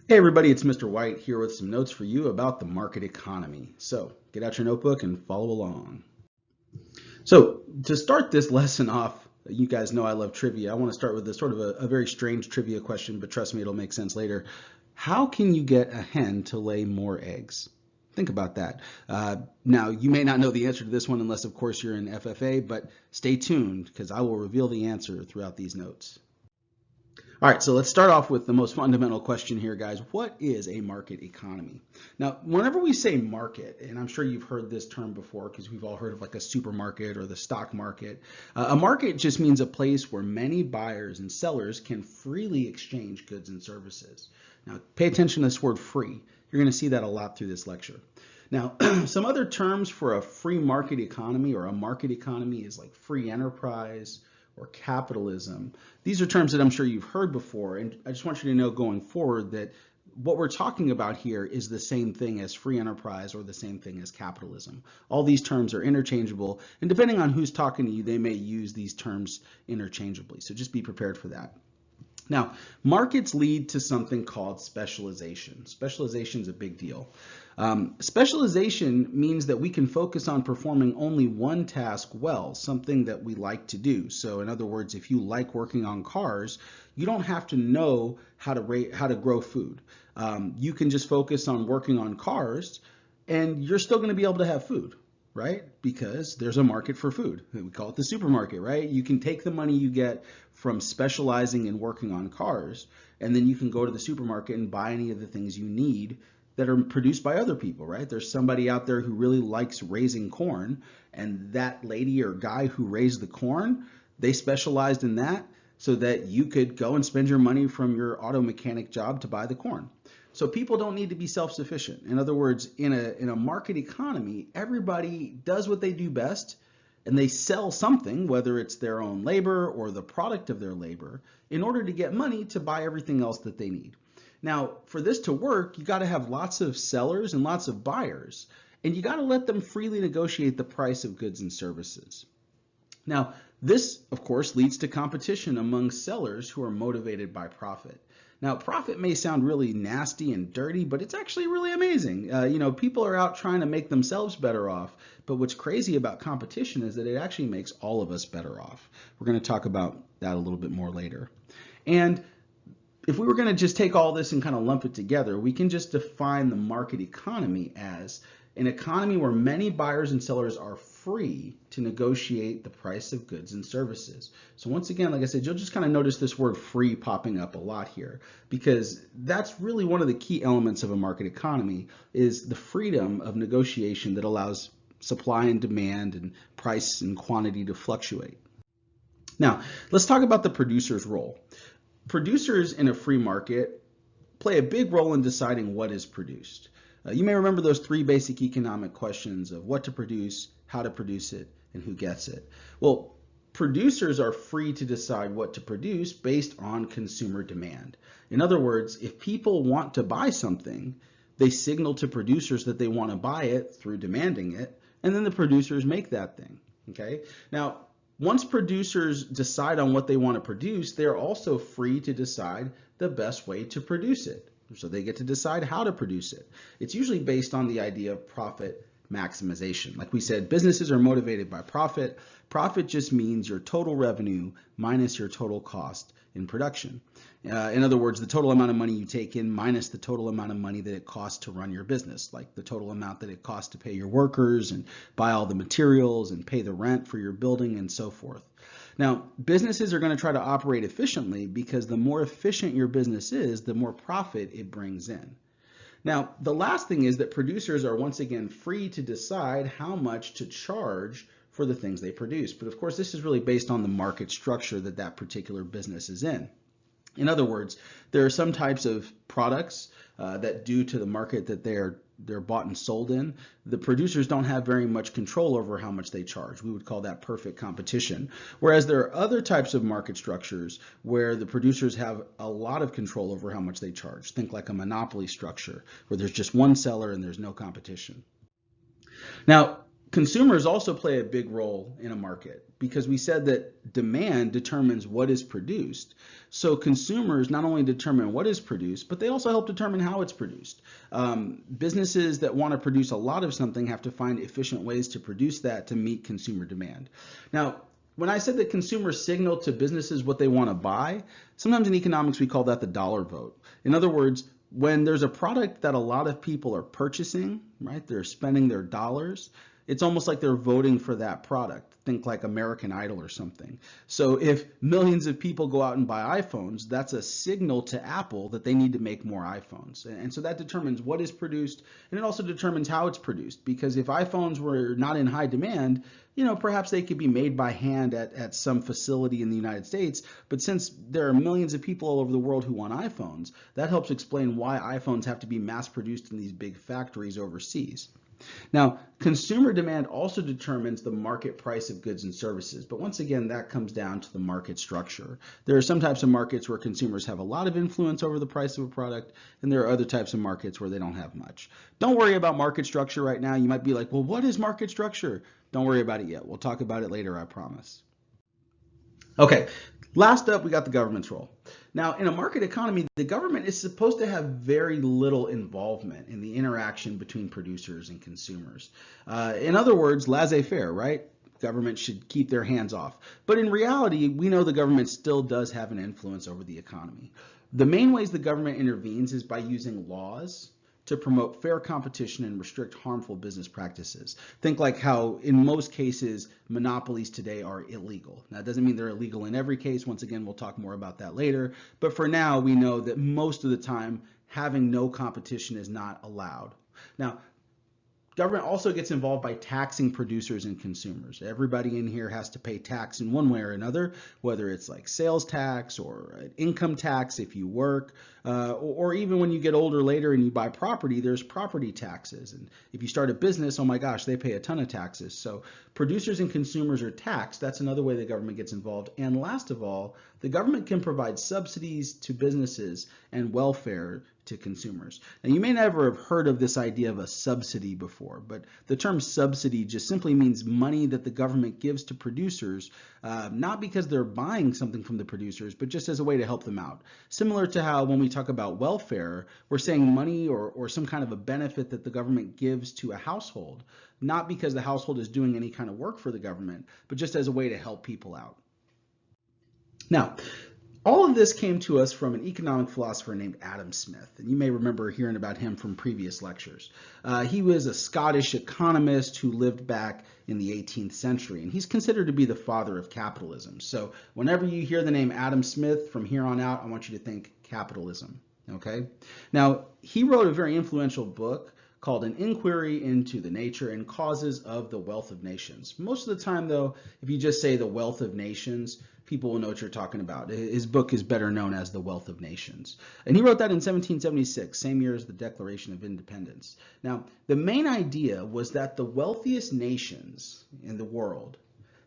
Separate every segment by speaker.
Speaker 1: Hey everybody, it's Mr. White here with some notes for you about the market economy. So get out your notebook and follow along. So to start this lesson off, you guys know I love trivia. I want to start with this sort of a very strange trivia question, but trust me, it'll make sense later. How can you get a hen to lay more eggs? Think about that. Now, you may not know the answer to this one unless, of course, you're in FFA, but stay tuned because I will reveal the answer throughout these notes. All right, so let's start off with the most fundamental question here, guys. What is a market economy? Now, whenever we say market, and I'm sure you've heard this term before because we've all heard of like a supermarket or the stock market, a market just means a place where many buyers and sellers can freely exchange goods and services. Now, pay attention to this word free. You're going to see that a lot through this lecture. Now, some other terms for a free market economy or a market economy is like free enterprise, or capitalism. These are terms that I'm sure you've heard before, and I just want you to know going forward that what we're talking about here is the same thing as free enterprise or the same thing as capitalism. All these terms are interchangeable, and depending on who's talking to you, they may use these terms interchangeably, so just be prepared for that. Now, markets lead to something called specialization. Specialization is a big deal. Specialization means that we can focus on performing only one task well, something that we like to do. So in other words, if you like working on cars, you don't have to know how to grow food. You can just focus on working on cars and you're still going to be able to have food, right? Because there's a market for food. We call it the supermarket, right? You can take the money you get from specializing in working on cars, and then you can go to the supermarket and buy any of the things you need that are produced by other people, right? There's somebody out there who really likes raising corn, and that lady or guy who raised the corn, they specialized in that so that you could go and spend your money from your auto mechanic job to buy the corn. So people don't need to be self-sufficient. In other words, in a market economy, everybody does what they do best and they sell something, whether it's their own labor or the product of their labor, in order to get money to buy everything else that they need. Now, for this to work, you got to have lots of sellers and lots of buyers, and you got to let them freely negotiate the price of goods and services. Now, this, of course, leads to competition among sellers who are motivated by profit. Now, profit may sound really nasty and dirty, but it's actually really amazing. People are out trying to make themselves better off, but what's crazy about competition is that it actually makes all of us better off. We're going to talk about that a little bit more later. And if we were going to just take all this and kind of lump it together, we can just define the market economy as an economy where many buyers and sellers are free to negotiate the price of goods and services. So once again, like I said, you'll just kind of notice this word free popping up a lot here because that's really one of the key elements of a market economy is the freedom of negotiation that allows supply and demand and price and quantity to fluctuate. Now, let's talk about the producer's role. Producers in a free market play a big role in deciding what is produced. You may remember those three basic economic questions of what to produce, how to produce it, and who gets it. Well, producers are free to decide what to produce based on consumer demand. In other words, if people want to buy something, they signal to producers that they want to buy it through demanding it, and then the producers make that thing. Okay? Now, once producers decide on what they want to produce, they're also free to decide the best way to produce it. So they get to decide how to produce it. It's usually based on the idea of profit maximization. Like we said, businesses are motivated by profit. Profit just means your total revenue minus your total cost in production. In other words, the total amount of money you take in minus the total amount of money that it costs to run your business, like the total amount that it costs to pay your workers and buy all the materials and pay the rent for your building and so forth. Now, businesses are going to try to operate efficiently because the more efficient your business is, the more profit it brings in. Now, the last thing is that producers are once again free to decide how much to charge for the things they produce. But of course, this is really based on the market structure that that particular business is in. In other words, there are some types of products that due to the market that they're bought and sold in, the producers don't have very much control over how much they charge. We would call that perfect competition. Whereas there are other types of market structures where the producers have a lot of control over how much they charge. Think like a monopoly structure where there's just one seller and there's no competition. Now, Consumers also play a big role in a market because we said that demand determines what is produced. So consumers not only determine what is produced, but they also help determine how it's produced. Businesses that want to produce a lot of something have to find efficient ways to produce that to meet consumer demand. Now, when I said that consumers signal to businesses what they want to buy, sometimes in economics we call that the dollar vote. In other words, when there's a product that a lot of people are purchasing, right, they're spending their dollars, it's almost like they're voting for that product. Think like American Idol or something. So if millions of people go out and buy iPhones, that's a signal to Apple that they need to make more iPhones. And so that determines what is produced, and it also determines how it's produced. Because if iPhones were not in high demand, perhaps they could be made by hand at some facility in the United States. But since there are millions of people all over the world who want iPhones, that helps explain why iPhones have to be mass produced in these big factories overseas. Now, consumer demand also determines the market price of goods and services, but once again, that comes down to the market structure. There are some types of markets where consumers have a lot of influence over the price of a product, and there are other types of markets where they don't have much. Don't worry about market structure right now. You might be like, well, what is market structure? Don't worry about it yet. We'll talk about it later, I promise. Okay, last up, we got the government's role. Now, in a market economy, the government is supposed to have very little involvement in the interaction between producers and consumers. In other words, laissez-faire, right? Government should keep their hands off. But in reality, we know the government still does have an influence over the economy. The main ways the government intervenes is by using laws to promote fair competition and restrict harmful business practices. Think like how in most cases monopolies today are illegal. Now, it doesn't mean they're illegal in every case. Once again, we'll talk more about that later. But for now, we know that most of the time having no competition is not allowed. Now, government also gets involved by taxing producers and consumers. Everybody in here has to pay tax in one way or another, whether it's like sales tax or an income tax if you work, or even when you get older later and you buy property, there's property taxes. And if you start a business, oh my gosh, they pay a ton of taxes. So producers and consumers are taxed. That's another way the government gets involved. And last of all, the government can provide subsidies to businesses and welfare to consumers. Now, you may never have heard of this idea of a subsidy before, but the term subsidy just simply means money that the government gives to producers, not because they're buying something from the producers, but just as a way to help them out. Similar to how when we talk about welfare, we're saying money or some kind of a benefit that the government gives to a household, not because the household is doing any kind of work for the government, but just as a way to help people out. Now, all of this came to us from an economic philosopher named Adam Smith, and you may remember hearing about him from previous lectures. He was a Scottish economist who lived back in the 18th century, and he's considered to be the father of capitalism. So whenever you hear the name Adam Smith from here on out, I want you to think capitalism, okay? Now, he wrote a very influential book called An Inquiry into the Nature and Causes of the Wealth of Nations. Most of the time, though, if you just say the wealth of nations, people will know what you're talking about. His book is better known as The Wealth of Nations. And he wrote that in 1776, same year as the Declaration of Independence. Now, the main idea was that the wealthiest nations in the world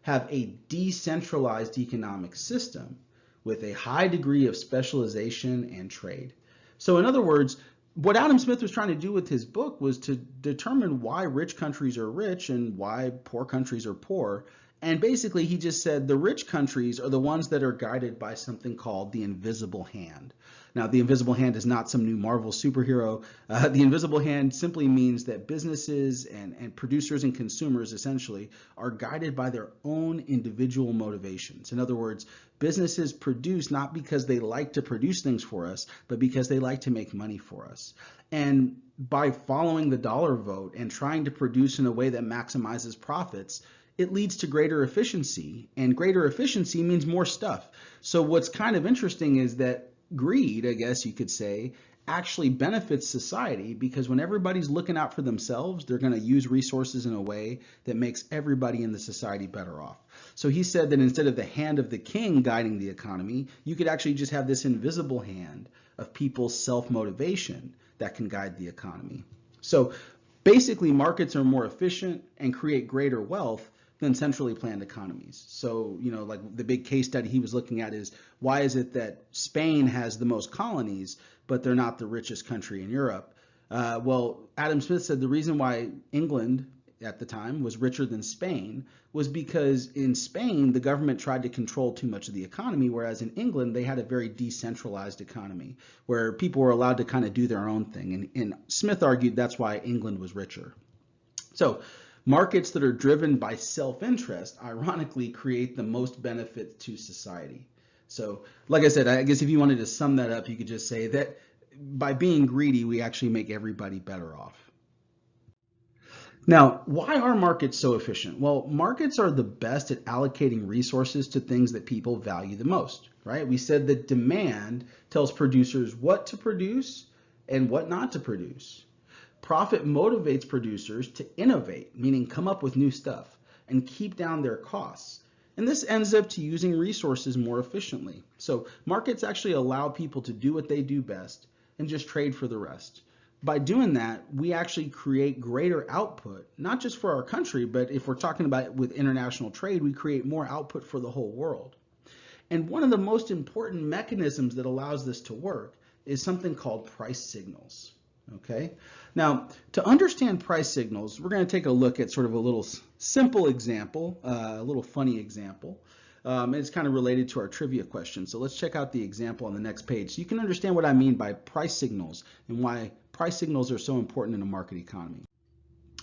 Speaker 1: have a decentralized economic system with a high degree of specialization and trade. So in other words, what Adam Smith was trying to do with his book was to determine why rich countries are rich and why poor countries are poor. And basically, he just said the rich countries are the ones that are guided by something called the invisible hand. Now, the invisible hand is not some new Marvel superhero. The invisible hand simply means that businesses and producers and consumers essentially are guided by their own individual motivations. In other words, businesses produce not because they like to produce things for us, but because they like to make money for us. And by following the dollar vote and trying to produce in a way that maximizes profits, it leads to greater efficiency, and greater efficiency means more stuff. So what's kind of interesting is that greed, I guess you could say, actually benefits society, because when everybody's looking out for themselves, they're going to use resources in a way that makes everybody in the society better off. So he said that instead of the hand of the king guiding the economy, you could actually just have this invisible hand of people's self-motivation that can guide the economy. So basically, markets are more efficient and create greater wealth than centrally planned economies. So, like the big case study he was looking at is, why is it that Spain has the most colonies, but they're not the richest country in Europe? Well, Adam Smith said the reason why England at the time was richer than Spain was because in Spain, the government tried to control too much of the economy, whereas in England, they had a very decentralized economy where people were allowed to kind of do their own thing. And Smith argued that's why England was richer. So markets that are driven by self-interest, ironically, create the most benefit to society. So like I said, I guess if you wanted to sum that up, you could just say that by being greedy, we actually make everybody better off. Now, why are markets so efficient? Well, markets are the best at allocating resources to things that people value the most, right? We said that demand tells producers what to produce and what not to produce. Profit motivates producers to innovate, meaning come up with new stuff, and keep down their costs. And this ends up to using resources more efficiently. So markets actually allow people to do what they do best and just trade for the rest. By doing that, we actually create greater output, not just for our country, but if we're talking about with international trade, we create more output for the whole world. And one of the most important mechanisms that allows this to work is something called price signals. Okay. Now, to understand price signals, we're going to take a look at sort of a little simple example, a little funny example. It's kind of related to our trivia question. So let's check out the example on the next page so you can understand what I mean by price signals and why price signals are so important in a market economy.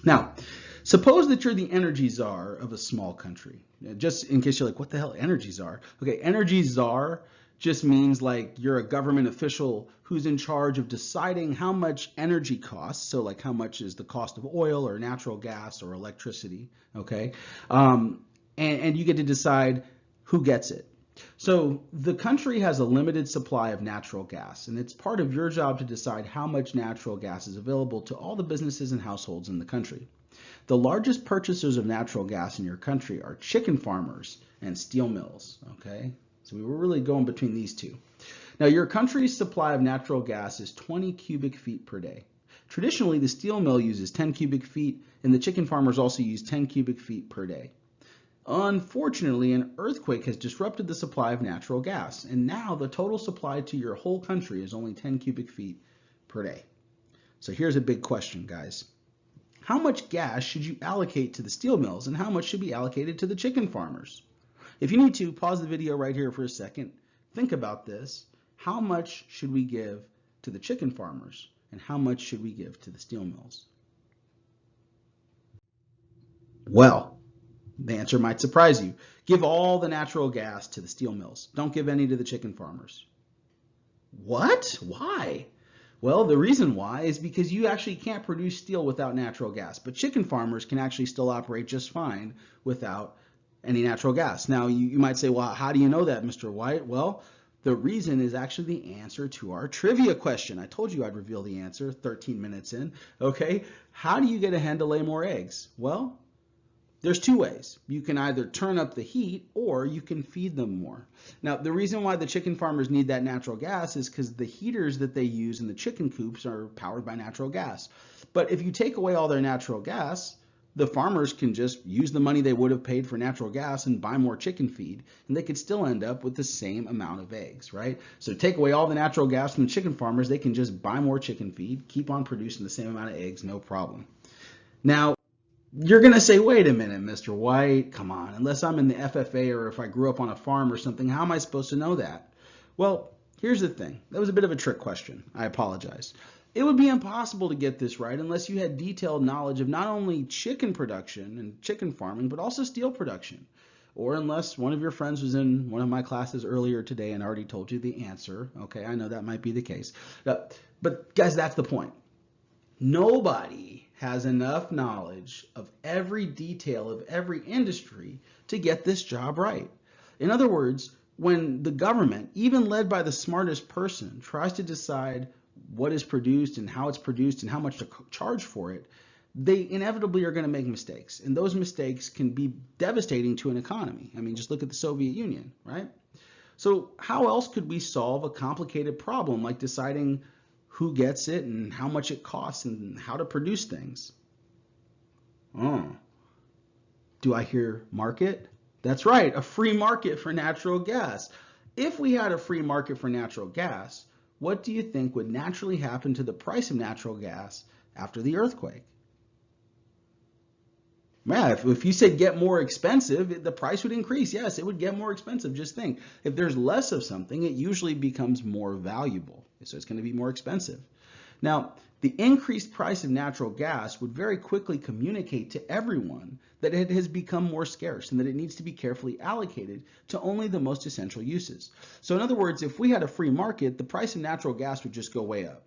Speaker 1: Now, suppose that you're the energy czar of a small country. Just in case you're like, what the hell, energy czar? Okay, energy czar just means like you're a government official who's in charge of deciding how much energy costs. So like how much is the cost of oil or natural gas or electricity, okay? And you get to decide who gets it. So the country has a limited supply of natural gas, and it's part of your job to decide how much natural gas is available to all the businesses and households in the country. The largest purchasers of natural gas in your country are chicken farmers and steel mills, okay? So we were really going between these two. Now, your country's supply of natural gas is 20 cubic feet per day. Traditionally, the steel mill uses 10 cubic feet, and the chicken farmers also use 10 cubic feet per day. Unfortunately, an earthquake has disrupted the supply of natural gas, and now the total supply to your whole country is only 10 cubic feet per day. So here's a big question, guys. How much gas should you allocate to the steel mills, and how much should be allocated to the chicken farmers? If you need to, pause the video right here for a second. Think about this. How much should we give to the chicken farmers, and how much should we give to the steel mills? Well, the answer might surprise you. Give all the natural gas to the steel mills. Don't give any to the chicken farmers. What? Why? Well, the reason why is because you actually can't produce steel without natural gas, but chicken farmers can actually still operate just fine without any natural gas. Now, you might say, well, how do you know that, Mr. White? Well, the reason is actually the answer to our trivia question. I told you I'd reveal the answer 13 minutes in. Okay, how do you get a hen to lay more eggs? Well, there's two ways. You can either turn up the heat or you can feed them more. Now, the reason why the chicken farmers need that natural gas is because the heaters that they use in the chicken coops are powered by natural gas. But if you take away all their natural gas, the farmers can just use the money they would have paid for natural gas and buy more chicken feed, and they could still end up with the same amount of eggs, right? So take away all the natural gas from the chicken farmers, they can just buy more chicken feed, keep on producing the same amount of eggs, no problem. Now, you're going to say, wait a minute, Mr. White, come on, unless I'm in the FFA or if I grew up on a farm or something, how am I supposed to know that? Well, here's the thing. That was a bit of a trick question. I apologize. It would be impossible to get this right unless you had detailed knowledge of not only chicken production and chicken farming, but also steel production. Or unless one of your friends was in one of my classes earlier today and already told you the answer. Okay, I know that might be the case. But guys, that's the point. Nobody has enough knowledge of every detail of every industry to get this job right. In other words, when the government, even led by the smartest person, tries to decide what is produced and how it's produced and how much to charge for it, they inevitably are going to make mistakes. And those mistakes can be devastating to an economy. I mean, just look at the Soviet Union, right? So how else could we solve a complicated problem like deciding who gets it and how much it costs and how to produce things? Oh, do I hear market? That's right, a free market for natural gas. If we had a free market for natural gas, what do you think would naturally happen to the price of natural gas after the earthquake? Yeah, if you said get more expensive, the price would increase. Yes, it would get more expensive. Just think, if there's less of something, it usually becomes more valuable. So it's going to be more expensive. Now, the increased price of natural gas would very quickly communicate to everyone that it has become more scarce and that it needs to be carefully allocated to only the most essential uses. So in other words, if we had a free market, the price of natural gas would just go way up.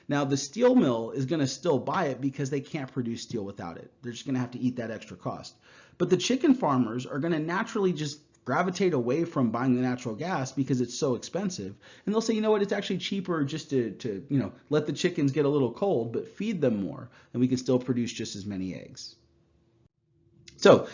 Speaker 1: Now, the steel mill is going to still buy it because they can't produce steel without it. They're just going to have to eat that extra cost. But the chicken farmers are going to naturally just gravitate away from buying the natural gas because it's so expensive. And they'll say, you know what, it's actually cheaper just to let the chickens get a little cold, but feed them more, and we can still produce just as many eggs. So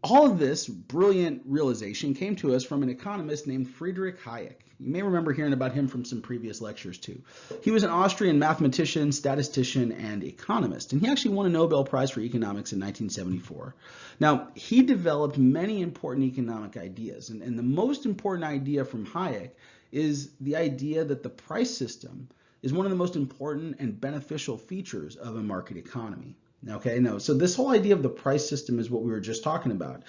Speaker 1: all of this brilliant realization came to us from an economist named Friedrich Hayek. You may remember hearing about him from some previous lectures too. He was an Austrian mathematician, statistician, and economist, and he actually won a Nobel Prize for economics in 1974. Now, he developed many important economic ideas, and the most important idea from Hayek is the idea that the price system is one of the most important and beneficial features of a market economy. Okay, no, so this whole idea of the price system is what we were just talking about.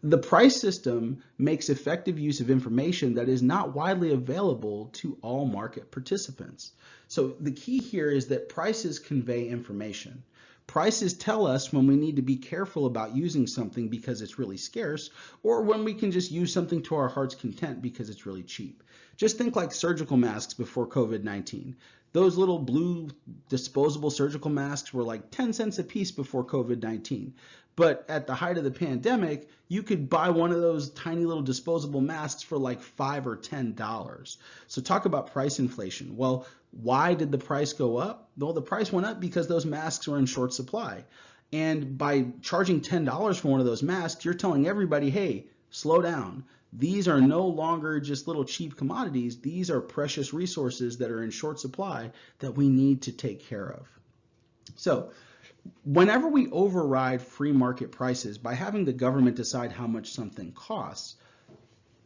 Speaker 1: The price system makes effective use of information that is not widely available to all market participants. So the key here is that prices convey information. Prices tell us when we need to be careful about using something because it's really scarce, or when we can just use something to our heart's content because it's really cheap. Just think like surgical masks before COVID-19. Those little blue disposable surgical masks were like 10 cents a piece before COVID-19. But at the height of the pandemic, you could buy one of those tiny little disposable masks for like $5 or $10. So talk about price inflation. Well, why did the price go up? Well, the price went up because those masks were in short supply. And by charging $10 for one of those masks, you're telling everybody, hey, slow down. These are no longer just little cheap commodities. These are precious resources that are in short supply that we need to take care of. So whenever we override free market prices by having the government decide how much something costs,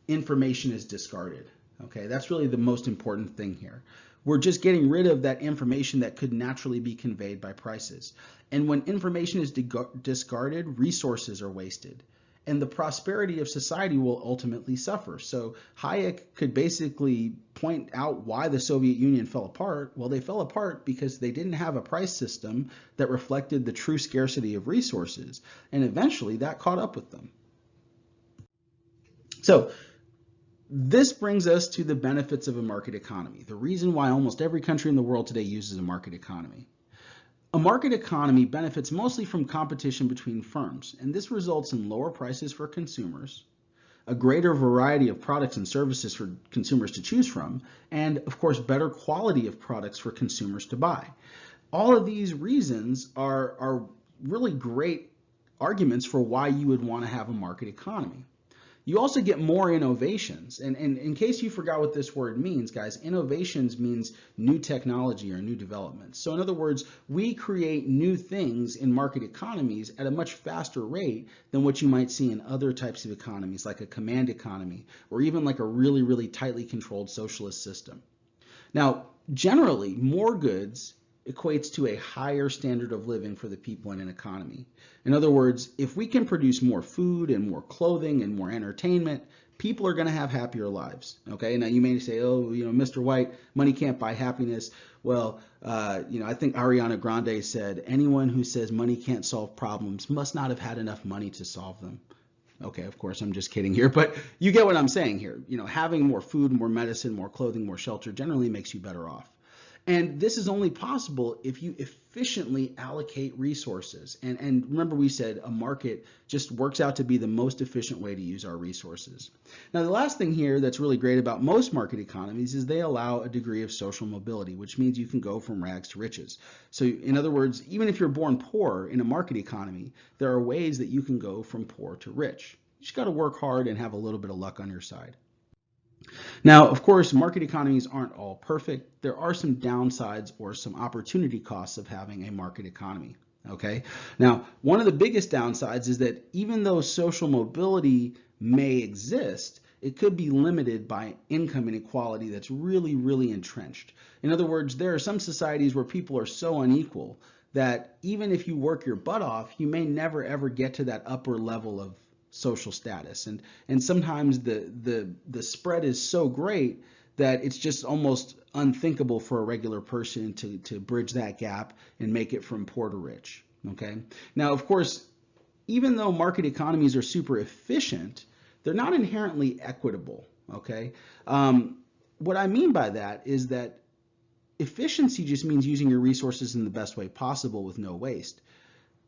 Speaker 1: information is discarded. Okay, that's really the most important thing here. We're just getting rid of that information that could naturally be conveyed by prices. And when information is discarded, resources are wasted, and the prosperity of society will ultimately suffer. So Hayek could basically point out why the Soviet Union fell apart. Well, they fell apart because they didn't have a price system that reflected the true scarcity of resources, and eventually that caught up with them. So this brings us to the benefits of a market economy, the reason why almost every country in the world today uses a market economy. A market economy benefits mostly from competition between firms, and this results in lower prices for consumers, a greater variety of products and services for consumers to choose from, and of course, better quality of products for consumers to buy. All of these reasons are really great arguments for why you would want to have a market economy. You also get more innovations. And in case you forgot what this word means, guys, innovations means new technology or new developments. So in other words, we create new things in market economies at a much faster rate than what you might see in other types of economies, like a command economy, or even like a really, really tightly controlled socialist system. Now, generally, more goods equates to a higher standard of living for the people in an economy. In other words, if we can produce more food and more clothing and more entertainment, people are going to have happier lives. Okay, now you may say, oh, Mr. White, money can't buy happiness. Well, I think Ariana Grande said, anyone who says money can't solve problems must not have had enough money to solve them. Okay, of course, I'm just kidding here, but you get what I'm saying here. Having more food, more medicine, more clothing, more shelter generally makes you better off. And this is only possible if you efficiently allocate resources. And remember, we said a market just works out to be the most efficient way to use our resources. Now, the last thing here that's really great about most market economies is they allow a degree of social mobility, which means you can go from rags to riches. So in other words, even if you're born poor in a market economy, there are ways that you can go from poor to rich. You just got to work hard and have a little bit of luck on your side. Now, of course, market economies aren't all perfect. There are some downsides or some opportunity costs of having a market economy. Okay. Now, one of the biggest downsides is that even though social mobility may exist, it could be limited by income inequality that's really, really entrenched. In other words, there are some societies where people are so unequal that even if you work your butt off, you may never ever get to that upper level of social status. And sometimes the spread is so great that it's just almost unthinkable for a regular person to bridge that gap and make it from poor to rich. Okay. Now, of course, even though market economies are super efficient, they're not inherently equitable. Okay. What I mean by that is that efficiency just means using your resources in the best way possible with no waste.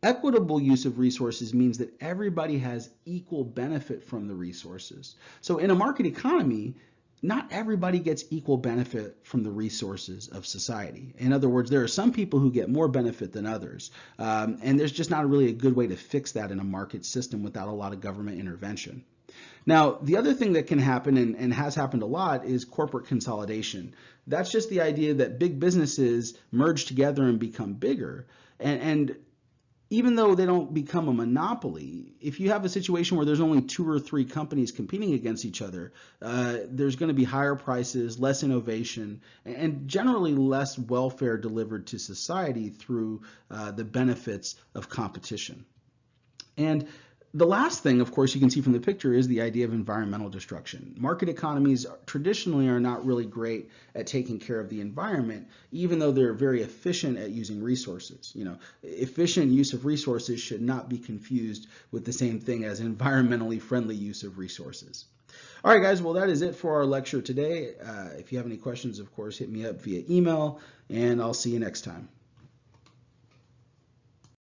Speaker 1: Equitable use of resources means that everybody has equal benefit from the resources. So in a market economy, not everybody gets equal benefit from the resources of society. In other words, there are some people who get more benefit than others. And there's just not really a good way to fix that in a market system without a lot of government intervention. Now, the other thing that can happen and has happened a lot is corporate consolidation. That's just the idea that big businesses merge together and become bigger. And even though they don't become a monopoly, if you have a situation where there's only 2 or 3 companies competing against each other, there's going to be higher prices, less innovation, and generally less welfare delivered to society through the benefits of competition. And the last thing, of course, you can see from the picture is the idea of environmental destruction. Market economies traditionally are not really great at taking care of the environment, even though they're very efficient at using resources. You know, efficient use of resources should not be confused with the same thing as environmentally friendly use of resources. All right, guys, well, that is it for our lecture today. If you have any questions, of course, hit me up via email, and I'll see you next time.